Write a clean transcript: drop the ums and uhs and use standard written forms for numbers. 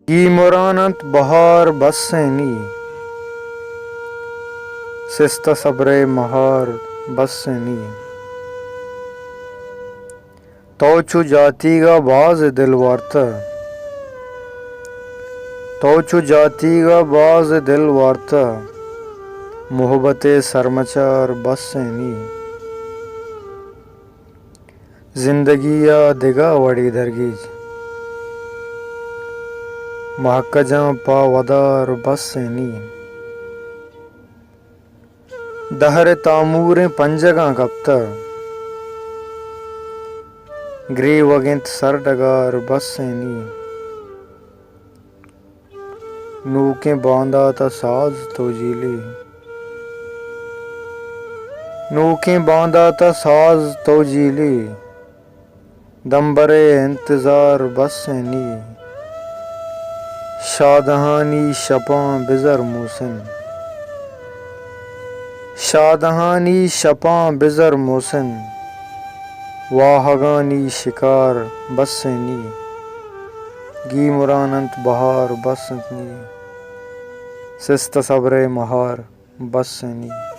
گی مرانت بہار بسینی سست صبر مہار بسینی تو چو جاتی گا باز دل وارتا تو چو جاتی گا باز دل وارتا محبت سرمچار بسینی زندگی یا دگا وڑی درگیج محک جاں پا ودار بسینی دہر تامور پنجگاں کپتا گری وگنت سر ڈگار بسینی نوکیں باندھا تا ساز تو جیلی نوکیں باندھا تا ساز تو جیلی دمبرے انتظار بسینی شادہانی شپاں بزر موسن شادہانی شپاں بزر موسن واہگانی شکار بسینی گی مرانت بہار بسنی سست صبر مہار بسینی